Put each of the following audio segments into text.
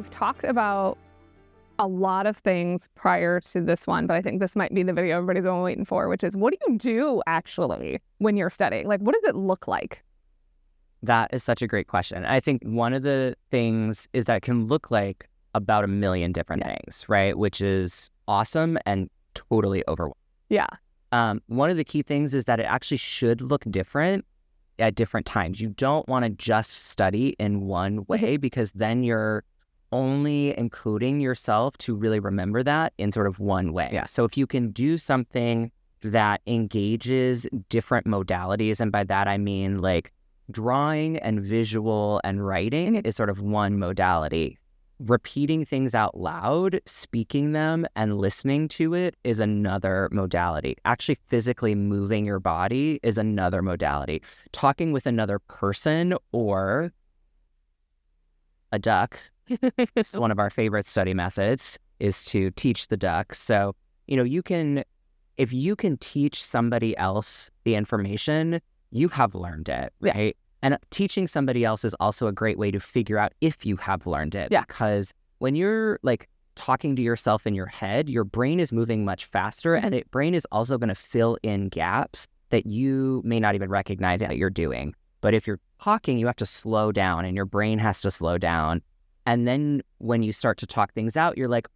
we've talked about a lot of things prior to this one, but I think this might be the video everybody's been waiting for, which is, what do you do actually when you're studying? Like, what does it look like? That is such a great question. I think one of the things is that it can look like about a million different things, right? Which is awesome and totally overwhelming. Yeah. One of the key things is that it actually should look different at different times. You don't want to just study in one way because then you're only including yourself to really remember that in sort of one way. Yeah. So if you can do something that engages different modalities, and by that I mean like drawing and visual and writing is sort of one modality. Repeating things out loud, speaking them, and listening to it is another modality. Actually physically moving your body is another modality. Talking with another person or a duck, this is one of our favorite study methods, is to teach the duck. So, if you can teach somebody else the information, you have learned it, right? Yeah. And teaching somebody else is also a great way to figure out if you have learned it. Yeah. Because when you're like talking to yourself in your head, your brain is moving much faster, and your brain is also going to fill in gaps that you may not even recognize that you're doing. But if you're talking, you have to slow down, and your brain has to slow down. And then when you start to talk things out, you're like,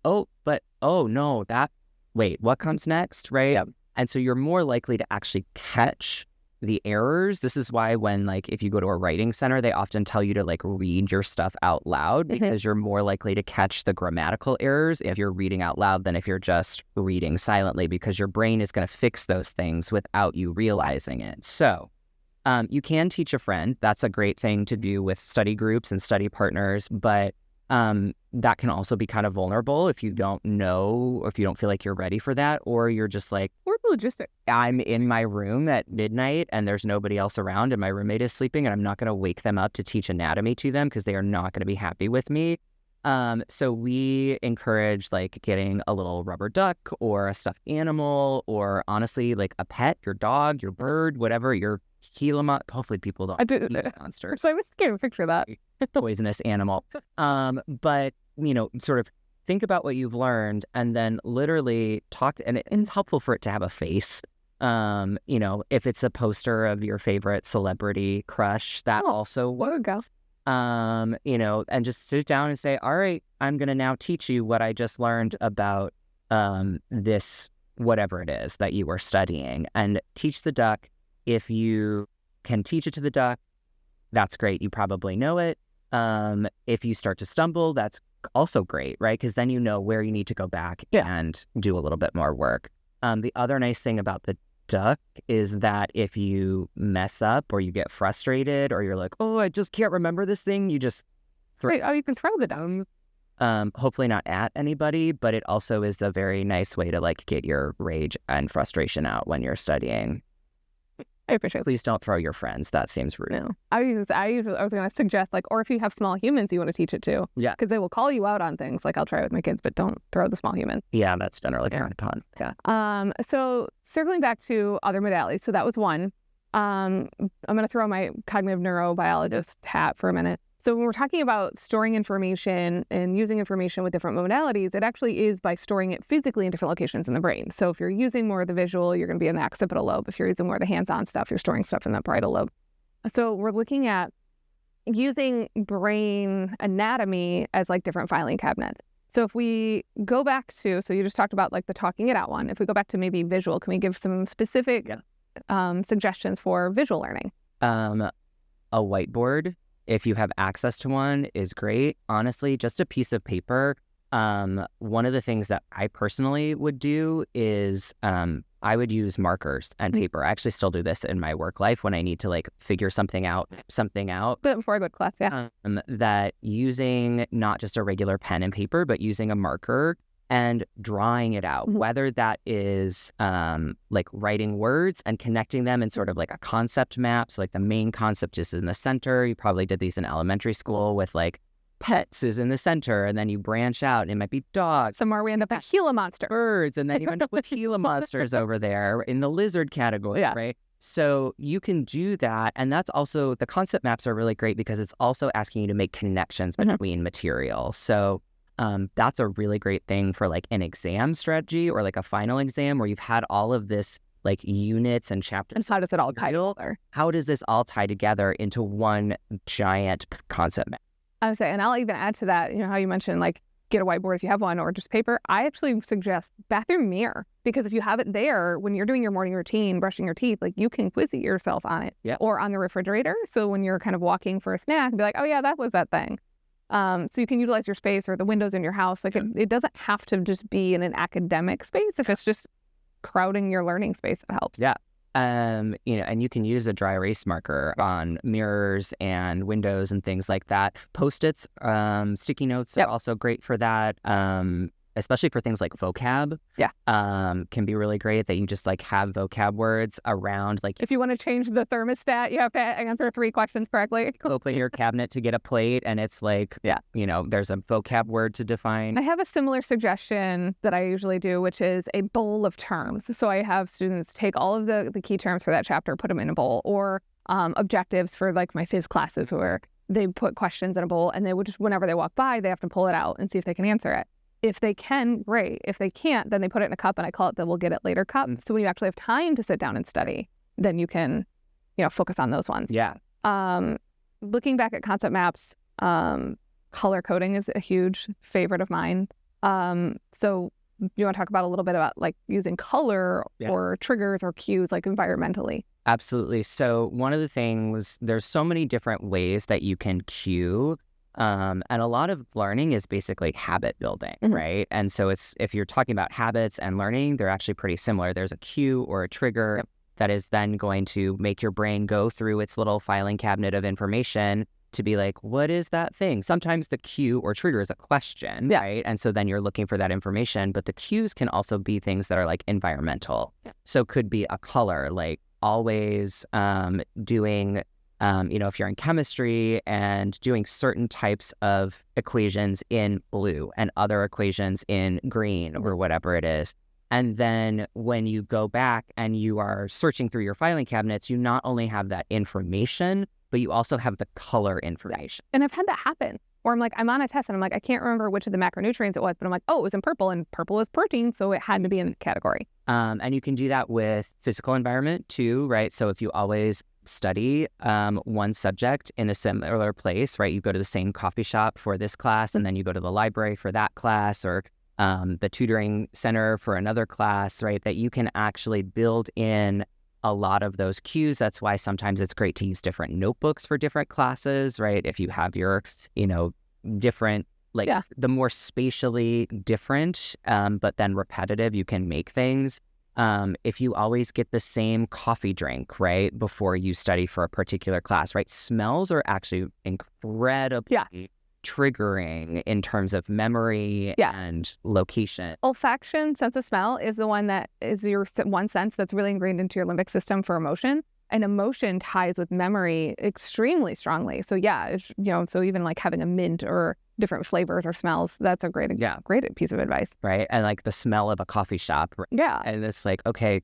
wait, what comes next, right? Yep. And so you're more likely to actually catch the errors. This is why when if you go to a writing center, they often tell you to read your stuff out loud, because you're more likely to catch the grammatical errors if you're reading out loud than if you're just reading silently, because your brain is going to fix those things without you realizing it. So you can teach a friend. That's a great thing to do with study groups and study partners, but that can also be kind of vulnerable if you don't know, or if you don't feel like you're ready for that, or you're just like, or logistic. I'm in my room at midnight and there's nobody else around and my roommate is sleeping, and I'm not going to wake them up to teach anatomy to them because they are not going to be happy with me. So we encourage getting a little rubber duck or a stuffed animal, or honestly a pet, your dog, your bird, whatever, your Gila monster. Hopefully people don't eat monsters. So I was getting a picture of that. Poisonous animal. But sort of think about what you've learned and then literally talk, and it's helpful for it to have a face. If it's a poster of your favorite celebrity crush, that also works. And just sit down and say, all right, I'm going to now teach you what I just learned about this, whatever it is that you were studying, and teach the duck. If you can teach it to the duck, that's great. You probably know it. If you start to stumble, that's also great, right? Because then you know where you need to go back and do a little bit more work. The other nice thing about the duck is that if you mess up or you get frustrated or you're like, oh, I just can't remember this thing, you just you can throw the duck. Hopefully not at anybody, but it also is a very nice way to get your rage and frustration out when you're studying. I appreciate it. Please don't throw your friends. That seems rude. No. I was going to suggest, or if you have small humans you want to teach it to. Yeah. Because they will call you out on things. I'll try it with my kids, but don't throw the small human. Yeah, that's generally kind of fun. Yeah. So circling back to other modalities. So that was one. I'm going to throw my cognitive neurobiologist hat for a minute. So when we're talking about storing information and using information with different modalities, it actually is by storing it physically in different locations in the brain. So if you're using more of the visual, you're going to be in the occipital lobe. If you're using more of the hands-on stuff, you're storing stuff in the parietal lobe. So we're looking at using brain anatomy as different filing cabinets. So if we go back to, so you just talked about the talking it out one. If we go back to maybe visual, can we give some specific suggestions for visual learning? A whiteboard, if you have access to one, is great. Honestly, just a piece of paper. One of the things that I personally would do is I would use markers and paper. I actually still do this in my work life when I need to figure something out. But before I go to class, yeah. That using not just a regular pen and paper, but using a marker and drawing it out, whether that is writing words and connecting them in sort of a concept map. So the main concept is in the center. You probably did these in elementary school with pets is in the center, and then you branch out and it might be dogs. Somewhere we end up at Gila monster. Birds, and then you end up with Gila monsters over there in the lizard category, right? So you can do that. And that's also, the concept maps are really great because it's also asking you to make connections between material. So that's a really great thing for like an exam strategy or like a final exam where you've had all of this like units and chapters. And so how does it all tie together? How does this all tie together into one giant concept map? I would say, and I'll even add to that, how you mentioned like get a whiteboard if you have one or just paper. I actually suggest bathroom mirror, because if you have it there when you're doing your morning routine, brushing your teeth, like you can quiz yourself on it or on the refrigerator. So when you're kind of walking for a snack, be like, oh yeah, that was that thing. So you can utilize your space or the windows in your house. Like it doesn't have to just be in an academic space. If it's just crowding your learning space, it helps. Yeah. And you can use a dry erase marker on mirrors and windows and things like that. Post-its, sticky notes are also great for that. Especially for things like vocab. Can be really great that you just like have vocab words around. Like if you want to change the thermostat, you have to answer 3 questions correctly. Open your cabinet to get a plate and it's like, there's a vocab word to define. I have a similar suggestion that I usually do, which is a bowl of terms. So I have students take all of the key terms for that chapter, put them in a bowl, or objectives for like my phys classes where they put questions in a bowl and they would just, whenever they walk by, they have to pull it out and see if they can answer it. If they can, great. If they can't, then they put it in a cup, and I call it the we'll get it later cup. So when you actually have time to sit down and study, then you can, focus on those ones. Yeah. Looking back at concept maps, color coding is a huge favorite of mine. So you want to talk about a little bit about like using color or triggers or cues like environmentally? Absolutely. So one of the things, there's so many different ways that you can cue. And a lot of learning is basically habit building, right? And so if you're talking about habits and learning, they're actually pretty similar. There's a cue or a trigger that is then going to make your brain go through its little filing cabinet of information to be like, what is that thing? Sometimes the cue or trigger is a question, right? And so then you're looking for that information, but the cues can also be things that are like environmental. So could be a color, like always doing... if you're in chemistry and doing certain types of equations in blue and other equations in green or whatever it is. And then when you go back and you are searching through your filing cabinets, you not only have that information, but you also have the color information. And I've had that happen. Or I'm on a test and I'm like, I can't remember which of the macronutrients it was, but I'm like, oh, it was in purple, and purple is protein, so it had to be in the category. And you can do that with physical environment too, right? So if you always study one subject in a similar place, right? You go to the same coffee shop for this class, and then you go to the library for that class, or the tutoring center for another class, right? That you can actually build in a lot of those cues. That's why sometimes it's great to use different notebooks for different classes, right? If you have your, different, the more spatially different, but then repetitive, you can make things. If you always get the same coffee drink, right, before you study for a particular class, right? Smells are actually incredibly triggering in terms of memory and location. Olfaction, sense of smell, is the one that is your one sense that's really ingrained into your limbic system for emotion. And emotion ties with memory extremely strongly. So so even like having a mint or different flavors or smells, that's a great piece of advice. Right. And like the smell of a coffee shop. Right? Yeah. And it's like, okay,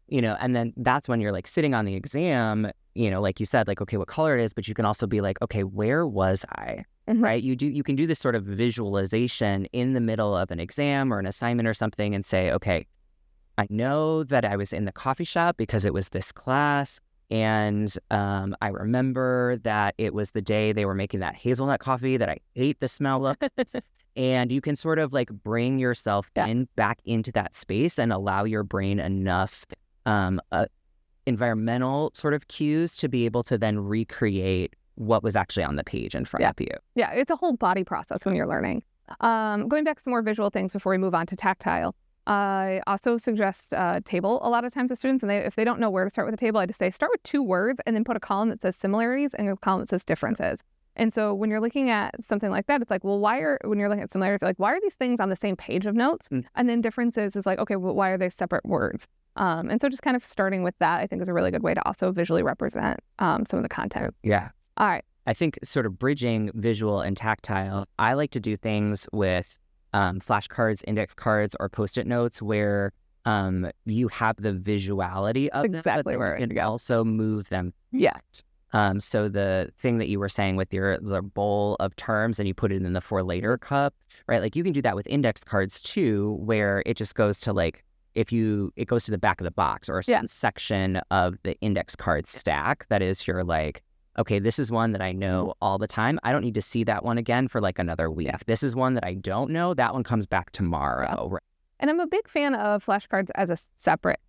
and then that's when you're like sitting on the exam, like you said, like, okay, what color it is, but you can also be like, okay, where was I? Right. You can do this sort of visualization in the middle of an exam or an assignment or something and say, okay, I know that I was in the coffee shop because it was this class. And I remember that it was the day they were making that hazelnut coffee that I hate the smell of. And you can sort of like bring yourself back into that space and allow your brain enough environmental sort of cues to be able to then recreate what was actually on the page in front of you. Yeah, it's a whole body process when you're learning. Going back to some more visual things before we move on to tactile. I also suggest a table a lot of times to students, and if they don't know where to start with a table, I just say start with 2 words and then put a column that says similarities and a column that says differences. And so when you're looking at something like that, it's like, well, when you're looking at similarities, like, why are these things on the same page of notes? And then differences is like, okay, well, why are they separate words? And so just kind of starting with that, I think, is a really good way to also visually represent some of the content. Yeah. All right. I think sort of bridging visual and tactile, I like to do things with flashcards, index cards, or Post-it notes where you have the visuality of them, Exactly but where you I can go. also move them. Yeah. So the thing that you were saying with the bowl of terms and you put it in the 4-later cup, right? Like you can do that with index cards too, where it just goes to like, it goes to the back of the box or a certain section of the index card stack. That is your like, okay, this is one that I know all the time. I don't need to see that one again for like another week. Yeah. This is one that I don't know. That one comes back tomorrow. Right? And I'm a big fan of flashcards as a separate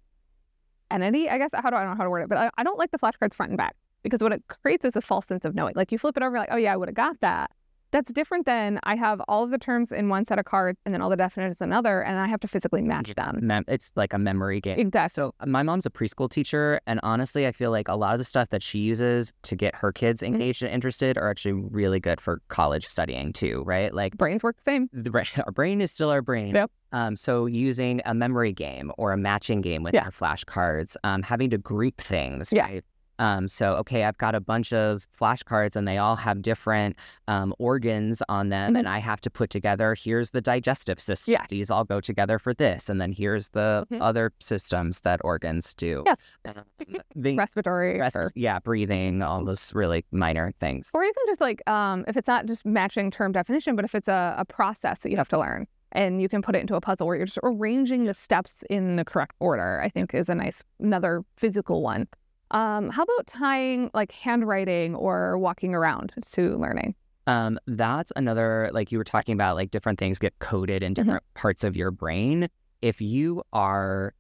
entity, I guess. I don't know how to word it, but I don't like the flashcards front and back because what it creates is a false sense of knowing. Like you flip it over like, oh yeah, I would have got that. That's different than I have all of the terms in one set of cards and then all the definitions in another, and I have to physically match them. It's like a memory game. Exactly. So my mom's a preschool teacher, and honestly, I feel like a lot of the stuff that she uses to get her kids engaged and interested are actually really good for college studying too, right? Like Brains work the same. Our brain is still our brain. Yep. So using a memory game or a matching game with our flashcards, having to group things, right? So, okay, I've got a bunch of flashcards and they all have different organs on them, and I have to put together, here's the digestive system. Yeah. These all go together for this. And then here's the other systems that organs do. Yeah. Respiratory. Breathing, all those really minor things. Or even just like, if it's not just matching term definition, but if it's a process that you have to learn and you can put it into a puzzle where you're just arranging the steps in the correct order, I think is another physical one. How about tying like handwriting or walking around to learning? That's another, like you were talking about, like different things get coded in different parts of your brain. If you are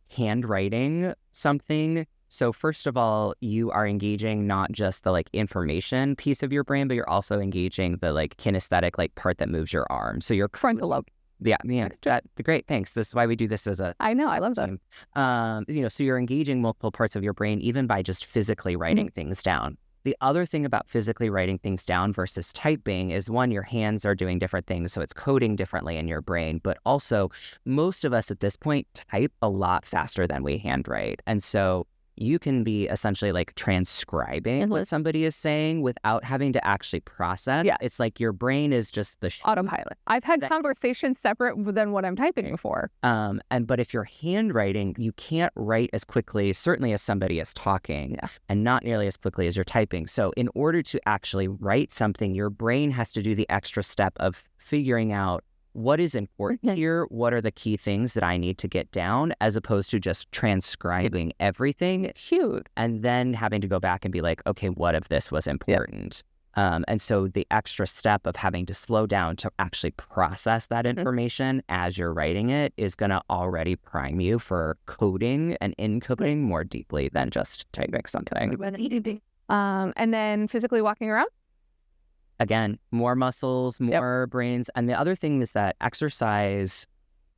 handwriting something, so first of all, you are engaging not just the like information piece of your brain, but you're also engaging the like kinesthetic like part that moves your arm. So your frontal lobe. Yeah, great, thanks. This is why we do this as a... I know, I love that. So you're engaging multiple parts of your brain even by just physically writing things down. The other thing about physically writing things down versus typing is, one, your hands are doing different things, so it's coding differently in your brain. But also, most of us at this point type a lot faster than we handwrite. And so you can be essentially like transcribing what somebody is saying without having to actually process. Yeah. It's like your brain is just the autopilot. I've had conversations separate than what I'm typing before. But if you're handwriting, you can't write as quickly, certainly as somebody is talking, and not nearly as quickly as you're typing. So in order to actually write something, your brain has to do the extra step of figuring out what is important here, what are the key things that I need to get down, as opposed to just transcribing everything. Huge. And then having to go back and be like, okay, what if this was important? And so the extra step of having to slow down to actually process that information as you're writing it is going to already prime you for coding and encoding more deeply than just typing something. And then physically walking around? Again, more muscles, more brains. And the other thing is that exercise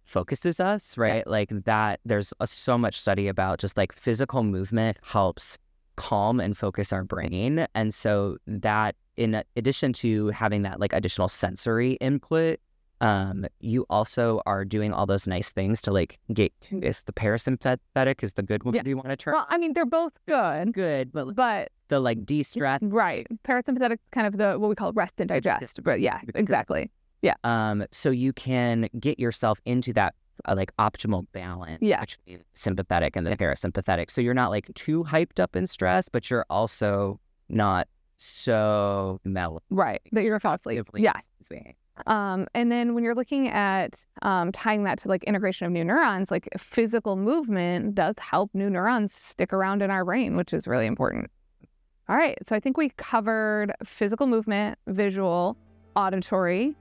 focuses us, right? Like that, there's so much study about just like physical movement helps calm and focus our brain. And so that, in addition to having that like additional sensory input, you also are doing all those nice things to like get to, is the parasympathetic is the good one you want to turn? Well, I mean, they're both good, but the like de-stress. Right. Parasympathetic, kind of the, what we call rest and digest. But yeah, exactly. Yeah. So you can get yourself into that like optimal balance between sympathetic and the parasympathetic. So you're not like too hyped up in stress, but you're also not so mellow. Right. That you're fall asleep. Yeah. And then when you're looking at tying that to like integration of new neurons, like physical movement does help new neurons stick around in our brain, which is really important. All right. So I think we covered physical movement, visual, auditory.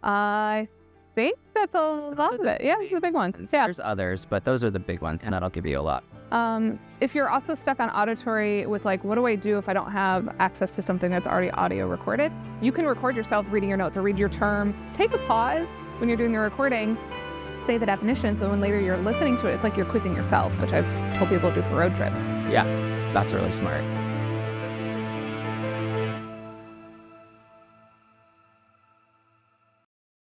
I think that's a lot of it. Yeah, this is a big one. Yeah. There's others, but those are the big ones, and that'll give you a lot. If you're also stuck on auditory with like, what do I do if I don't have access to something that's already audio recorded? You can record yourself reading your notes or read your term. Take a pause when you're doing the recording, say the definition, so when later you're listening to it, it's like you're quizzing yourself, which I've told people to do for road trips. Yeah, that's really smart.